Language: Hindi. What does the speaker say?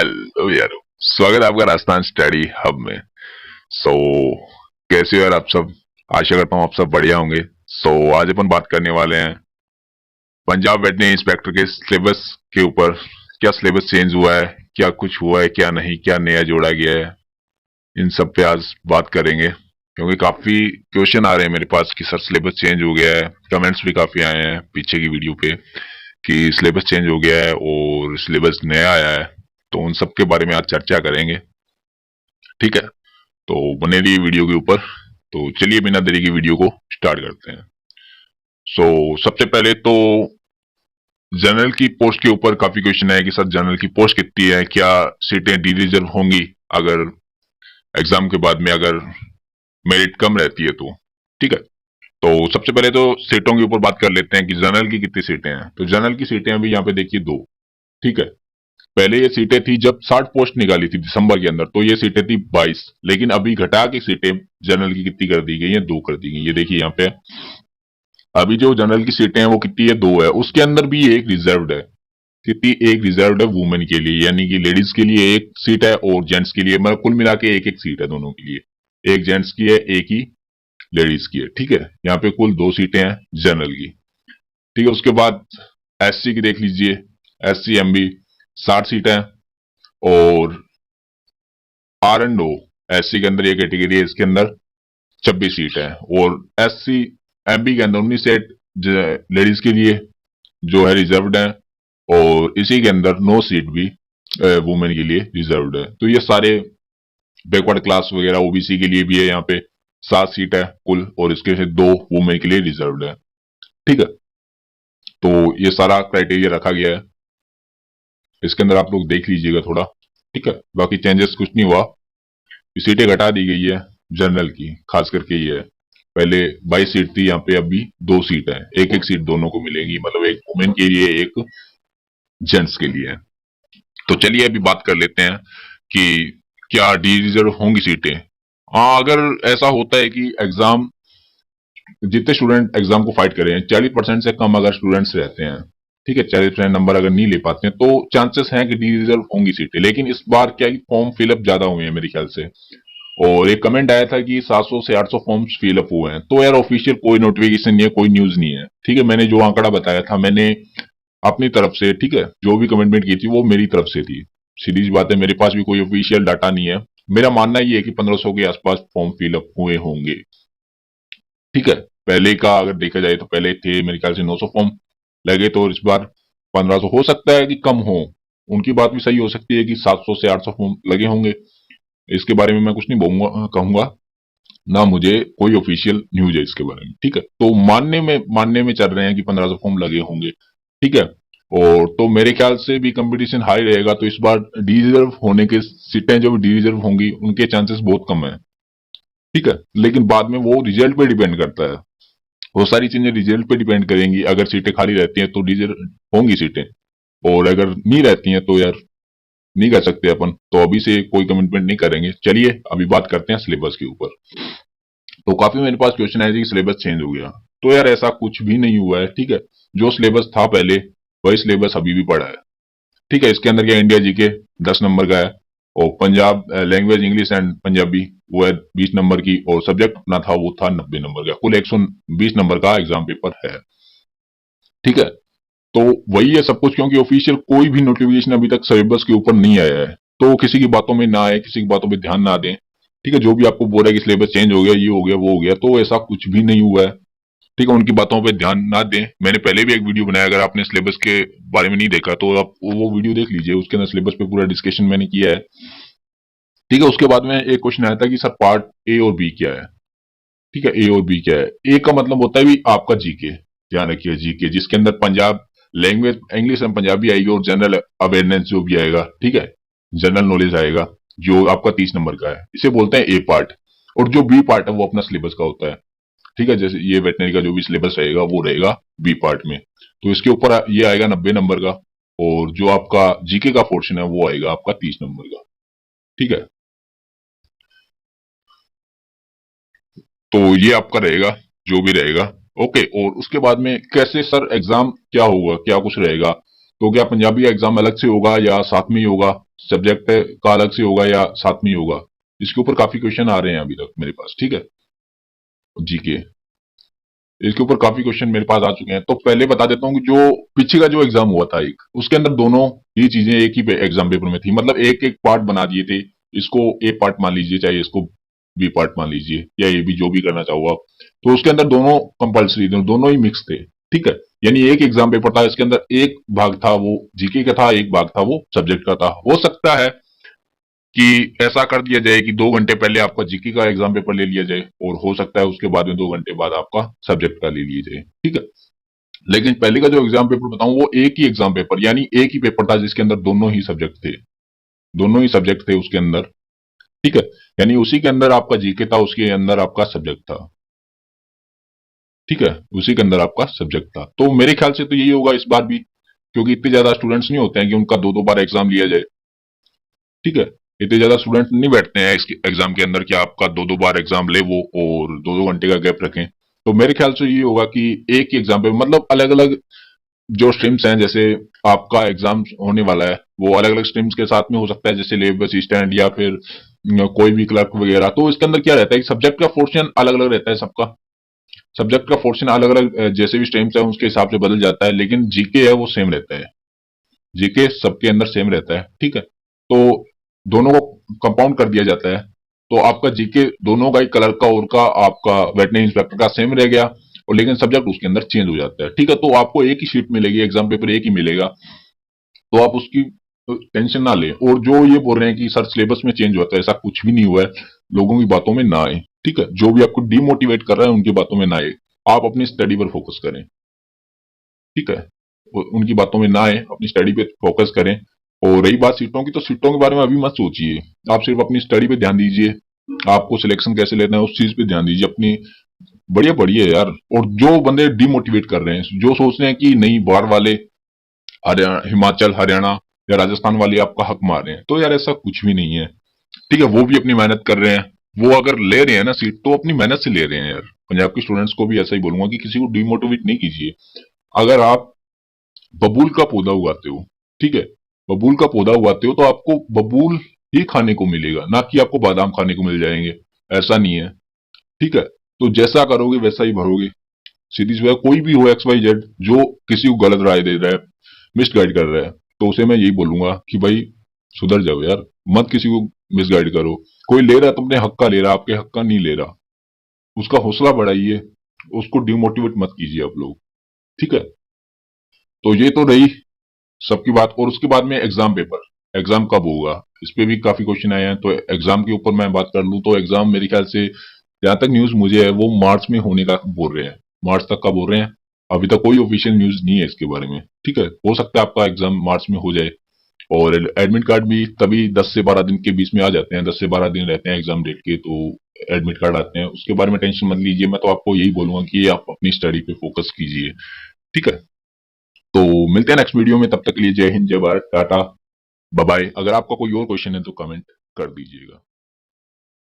हेलो यार, स्वागत है आपका राजस्थान स्टडी हब में। सो कैसे हो यार आप सब? आशा करता हूँ आप सब बढ़िया होंगे। आज अपन बात करने वाले हैं पंजाब वेटनरी इंस्पेक्टर के सिलेबस के ऊपर। क्या सिलेबस चेंज हुआ है, क्या कुछ हुआ है, क्या नहीं, क्या नया जोड़ा गया है, इन सब पे आज बात करेंगे। क्योंकि काफी क्वेश्चन आ रहे हैं मेरे पास कि सर सिलेबस चेंज हो गया है। कमेंट्स भी काफी आए हैं पीछे की वीडियो पे कि सिलेबस चेंज हो गया है और सिलेबस नया आया है। तो उन सब के बारे में आज चर्चा करेंगे, ठीक है? तो बने रहिए वीडियो के ऊपर। तो चलिए बिना देरी की वीडियो को स्टार्ट करते हैं। सबसे पहले तो जनरल की पोस्ट के ऊपर काफी क्वेश्चन है कि सर जनरल की पोस्ट कितनी है, क्या सीटें डी रिजर्व होंगी अगर एग्जाम के बाद में अगर मेरिट कम रहती है तो, ठीक है? तो सबसे पहले तो सीटों के ऊपर बात कर लेते हैं कि जनरल की कितनी सीटें हैं। तो जनरल की सीटें अभी यहाँ पे देखिए दो, ठीक है? पहले ये सीटें थी जब 60 पोस्ट निकाली थी दिसंबर के अंदर, तो ये सीटें थी 22, लेकिन अभी घटा के सीटें जनरल की कितनी कर दी गई है, दो कर दी गई। ये देखिए यहाँ पे अभी जो जनरल की सीटें हैं वो कितनी है, दो है। उसके अंदर भी एक रिजर्व्ड है। कितनी? एक रिजर्व्ड है वुमेन के लिए, यानी कि लेडीज के लिए एक सीट है और जेंट्स के लिए, मतलब कुल मिला के एक एक सीट है दोनों के लिए। एक जेंट्स की है, एक ही लेडीज की है, ठीक है? यहाँ पे कुल दो सीटें हैं जनरल की, ठीक है? उसके बाद एससी की देख लीजिए, एससी एमबी 60 सीटें हैं। और आर एंड ओ एससी के अंदर ये कैटेगरी है, इसके अंदर 26 सीट है। और एससी एमपी के अंदर 19 सीट लेडीज के लिए जो है रिजर्व्ड है, और इसी के अंदर 9 सीट भी वुमेन के लिए रिजर्व्ड है। तो ये सारे बैकवर्ड क्लास वगैरह ओबीसी के लिए भी है। यहाँ पे 7 सीट है कुल, और इसके से 2 वुमेन के लिए रिजर्व्ड है, ठीक है? तो ये सारा क्राइटेरिया रखा गया है, इसके अंदर आप लोग देख लीजिएगा थोड़ा, ठीक है? बाकी चेंजेस कुछ नहीं हुआ। सीटें घटा दी गई है जनरल की, खास करके ये है। पहले 22 सीट थी, यहाँ पे अभी 2 सीट है। एक एक सीट दोनों को मिलेगी, मतलब एक वुमेन के लिए, एक जेंट्स के लिए। तो चलिए अभी बात कर लेते हैं कि क्या डी रिजर्व होंगी सीटें। हाँ, अगर ऐसा होता है कि एग्जाम, जितने स्टूडेंट एग्जाम को फाइट करें 40% से कम अगर स्टूडेंट्स रहते हैं, ठीक है, 40% नंबर अगर नहीं ले पाते हैं, तो चांसेस हैं कि डी रिजर्व होंगी सीटें। लेकिन इस बार क्या फॉर्म फिलअप ज्यादा हुए हैं मेरे ख्याल से। और एक कमेंट आया था कि 700 से 800 फॉर्म्स फिलअप हुए हैं। तो यार ऑफिशियल कोई नोटिफिकेशन नहीं है, कोई न्यूज नहीं है, ठीक है? मैंने जो आंकड़ा बताया था मैंने अपनी तरफ से, ठीक है, जो भी कमिटमेंट की थी वो मेरी तरफ से थी। सीधी बात है, मेरे पास भी कोई ऑफिशियल डाटा नहीं है। मेरा मानना ये है कि 1500 के आसपास फॉर्म फिलअप हुए होंगे, ठीक है? पहले का अगर देखा जाए तो पहले थे मेरे ख्याल से 900 फॉर्म लगे, तो इस बार 1500। हो सकता है कि कम हो, उनकी बात भी सही हो सकती है कि 700 से 800 फॉर्म लगे होंगे। इसके बारे में मैं कुछ नहीं कहूंगा, ना मुझे कोई ऑफिशियल न्यूज है इसके बारे में, ठीक है? तो मानने में चल रहे हैं कि 1500 फॉर्म लगे होंगे, ठीक है? और तो मेरे ख्याल से भी कंपटीशन हाई रहेगा, तो इस बार डी रिजर्व होने के सीटें जो डी रिजर्व होंगी उनके चांसेस बहुत कम है, ठीक है? लेकिन बाद में वो रिजल्ट पे डिपेंड करता है। वो सारी चीजें रिजल्ट पे डिपेंड करेंगी। अगर सीटें खाली रहती हैं तो रिजर्व होंगी सीटें, और अगर नहीं रहती हैं तो यार नहीं कर सकते अपन, तो अभी से कोई कमिटमेंट नहीं करेंगे। चलिए अभी बात करते हैं सिलेबस के ऊपर। तो काफी मेरे पास क्वेश्चन आए थे कि सिलेबस चेंज हो गया। तो यार ऐसा कुछ भी नहीं हुआ है, ठीक है? जो सिलेबस था पहले वही सिलेबस अभी भी पड़ा है, ठीक है? इसके अंदर क्या इंडिया जीके 10 नंबर का है, और Punjab language English and Punjabi वो है 20 नंबर की, और सब्जेक्ट अपना था वो था 90 नंबर का। कुल 120 नंबर का एग्जाम पेपर है, ठीक है? तो वही है सब कुछ, क्योंकि ऑफिशियल कोई भी नोटिफिकेशन अभी तक सिलेबस के ऊपर नहीं आया है। तो किसी की बातों में ना आए, किसी की बातों पे ध्यान ना दें, ठीक है? जो भी आपको बोल रहा है कि सिलेबस चेंज हो गया, ये हो गया, वो हो गया, तो ऐसा कुछ भी नहीं हुआ है, ठीक है? उनकी बातों पे ध्यान ना दें। मैंने पहले भी एक वीडियो बनाया, अगर आपने सिलेबस के बारे में नहीं देखा तो आप वो वीडियो देख लीजिए, उसके अंदर सिलेबस पे पूरा डिस्कशन मैंने किया है, ठीक है? उसके बाद में एक क्वेश्चन आया था कि सर पार्ट ए और बी क्या है, ठीक है? ए और बी क्या है? ए का मतलब होता है भी आपका जीके, ध्यान रखिए, जीके, जिसके अंदर Punjab language English and Punjabi आएगी, और जनरल अवेयरनेस जो भी आएगा, ठीक है, जनरल नॉलेज आएगा, जो आपका 30 नंबर का है, इसे बोलते हैं ए पार्ट। और जो बी पार्ट है वो अपना सिलेबस का होता है, ठीक है? जैसे ये वेटनरी का जो भी सिलेबस रहेगा वो रहेगा बी पार्ट में। तो इसके ऊपर ये आएगा 90 नंबर का, और जो आपका जीके का पोर्शन है वो आएगा आपका 30 नंबर का, ठीक है? तो ये आपका रहेगा, जो भी रहेगा, ओके। और उसके बाद में कैसे सर एग्जाम क्या होगा, क्या कुछ रहेगा? तो क्या पंजाबी का एग्जाम अलग से होगा या साथ में ही होगा? सब्जेक्ट का अलग से होगा या साथ में ही होगा? इसके ऊपर काफी क्वेश्चन आ रहे हैं अभी तक मेरे पास, ठीक है, जीके, इसके ऊपर काफी क्वेश्चन मेरे पास आ चुके हैं। तो पहले बता देता हूँ कि जो पीछे का जो एग्जाम हुआ था एक, उसके अंदर दोनों ही चीजें एक ही एग्जाम पेपर में थी, मतलब एक एक पार्ट बना दिए थे। इसको ए पार्ट मान लीजिए, चाहे इसको बी पार्ट मान लीजिए, या ए बी, जो भी करना चाहो आप। तो उसके अंदर दोनों कंपल्सरी थे, दोनों ही मिक्स थे, ठीक है। यानी एक एग्जाम पेपर था, इसके अंदर एक भाग था वो जीके का था, एक भाग था वो सब्जेक्ट का था। हो सकता है कि ऐसा कर दिया जाए कि 2 घंटे पहले आपका जीके का एग्जाम पेपर ले लिया जाए, और हो सकता है उसके बाद में 2 घंटे बाद आपका सब्जेक्ट का ले लिया जाए, ठीक है। लेकिन पहले का जो एग्जाम पेपर बताऊं, वो एक ही एग्जाम पेपर, यानी एक ही पेपर था जिसके अंदर दोनों ही सब्जेक्ट थे, दोनों ही सब्जेक्ट थे उसके अंदर, ठीक है। यानी उसी के अंदर आपका जीके था, उसके अंदर आपका सब्जेक्ट था, ठीक है, उसी के अंदर आपका सब्जेक्ट था। तो मेरे ख्याल से तो यही होगा इस बार भी, क्योंकि इतने ज्यादा स्टूडेंट्स नहीं होते हैं कि उनका दो दो बार एग्जाम लिया जाए, ठीक है। इतने ज्यादा स्टूडेंट नहीं बैठते हैं इस एग्जाम के अंदर कि आपका दो दो बार एग्जाम ले वो, और 2-2 घंटे का गैप रखें। तो मेरे ख्याल से ये होगा कि एक ही एग्जाम पे, मतलब अलग अलग जो स्ट्रीम्स हैं, जैसे आपका एग्जाम होने वाला है वो अलग अलग स्ट्रीम्स के साथ में हो सकता है, जैसे लेब असिस्टेंट या फिर कोई भी क्लर्क वगैरह। तो इसके अंदर क्या रहता है कि सब्जेक्ट का पोर्शन अलग अलग रहता है सबका, सब्जेक्ट का पोर्शन अलग अलग जैसे भी स्ट्रीम्स है उसके हिसाब से बदल जाता है, लेकिन जीके है वो सेम रहता है, जीके सबके अंदर सेम रहता है, ठीक है। तो दोनों को कंपाउंड कर दिया जाता है, तो आपका जीके दोनों का ही कलर का और का आपका वेटनरी इंस्पेक्टर का सेम रह गया, और लेकिन सब्जेक्ट उसके अंदर चेंज हो जाता है, ठीक है। तो आपको एक ही शीट मिलेगी, एग्जाम पेपर एक ही मिलेगा, तो आप उसकी टेंशन ना लें। और जो ये बोल रहे हैं कि सर सिलेबस में चेंज होता है, ऐसा कुछ भी नहीं हुआ है, लोगों की बातों में ना आए, ठीक है। जो भी आपको डिमोटिवेट कर रहा है उनकी बातों में ना आए, आप अपनी स्टडी पर फोकस करें, ठीक है। उनकी बातों में ना आए, अपनी स्टडी पे फोकस करें। और रही बात सीटों की, तो सीटों के बारे में अभी मत सोचिए, आप सिर्फ अपनी स्टडी पे ध्यान दीजिए, आपको सिलेक्शन कैसे लेना है उस चीज पे ध्यान दीजिए अपनी, बढ़िया बढ़िया यार। और जो बंदे डिमोटिवेट कर रहे हैं, जो सोच रहे हैं कि नहीं बाहर वाले हरियाणा, हिमाचल, हरियाणा या राजस्थान वाले आपका हक मार रहे हैं, तो यार ऐसा कुछ भी नहीं है, ठीक है। वो भी अपनी मेहनत कर रहे हैं, वो अगर ले रहे हैं ना सीट, तो अपनी मेहनत से ले रहे हैं यार। पंजाब के स्टूडेंट्स को भी ऐसा ही बोलूंगा कि किसी को डिमोटिवेट नहीं कीजिए। अगर आप बबूल का पौधा उगाते हो, ठीक है, बबूल का पौधा उगाते हो तो आपको बबूल ही खाने को मिलेगा, ना कि आपको बादाम खाने को मिल जाएंगे, ऐसा नहीं है, ठीक है। तो जैसा करोगे वैसा ही भरोगे, सीधी सी बात। कोई भी हो एक्स वाई जेड जो किसी को गलत राय दे रहा है, मिसगाइड कर रहा है, तो उसे मैं यही बोलूंगा कि भाई सुधर जाओ यार, मत किसी को मिसगाइड करो। कोई ले रहा है तो अपने हक का ले रहा है, आपके हक का नहीं ले रहा, उसका हौसला बढ़ाइए, उसको डिमोटिवेट मत कीजिए आप लोग, ठीक है। तो ये तो रही सबकी बात। और उसके बाद में एग्जाम पेपर, एग्जाम कब होगा, इस पे भी काफी क्वेश्चन आए हैं। तो एग्जाम के ऊपर मैं बात कर लूं, तो एग्जाम मेरे ख्याल से जहां तक न्यूज मुझे है वो मार्च में होने का बोल रहे हैं, मार्च तक का बोल रहे हैं। अभी तक कोई ऑफिशियल न्यूज नहीं है इसके बारे में, ठीक है। हो सकता है आपका एग्जाम मार्च में हो जाए, और एडमिट कार्ड भी तभी 10 से 12 दिन के बीच में आ जाते हैं, 10 से 12 दिन रहते हैं एग्जाम डेट के, तो एडमिट कार्ड आते हैं। उसके बारे में टेंशन मत लीजिए, मैं तो आपको यही बोलूंगा कि आप अपनी स्टडी पे फोकस कीजिए, ठीक है। तो मिलते हैं नेक्स्ट वीडियो में, तब तक के लिए जय हिंद, जय भारत, टाटा, बाय बाय। अगर आपका कोई और क्वेश्चन है तो कमेंट कर दीजिएगा।